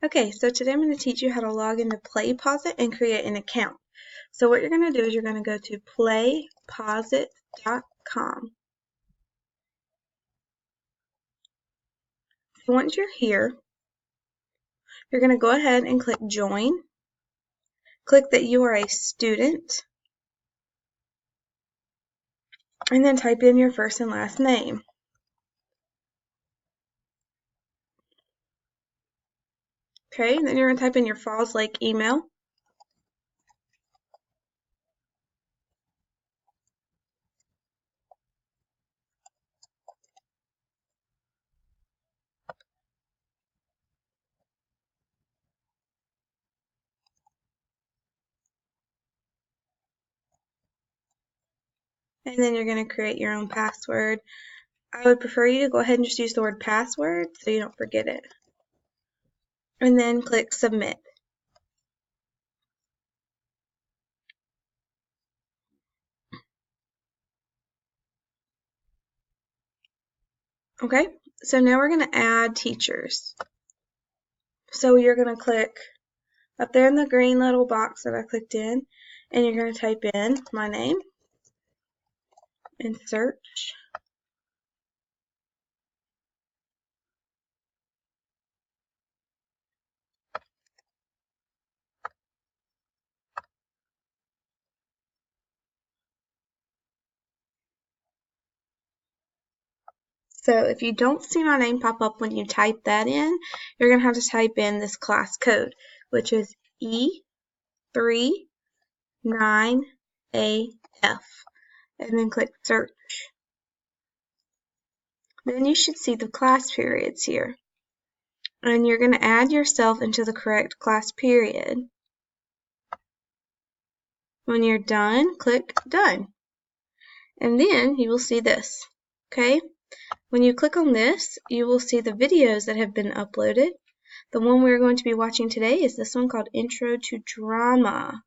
Okay, so today I'm going to teach you how to log into Playposit and create an account. So what you're going to do is you're going to go to playposit.com. Once you're here, you're going to go ahead and click Join. Click that you are a student, and then type in your first and last name. Okay, and then you're going to type in your Falls Lake email. And then you're going to create your own password. I would prefer you to go ahead and just use the word password so you don't forget it. And then click Submit. Okay, so now we're going to add teachers. So you're going to click up there in the green little box that I clicked in, and you're going to type in my name and search. So if you don't see my name pop up when you type that in, you're going to have to type in this class code, which is E39AF, and then click search. Then you should see the class periods here, and you're going to add yourself into the correct class period. When you're done, click Done, and then you will see this. Okay, when you click on this, you will see the videos that have been uploaded. The one we're going to be watching today is this one called Intro to Drama.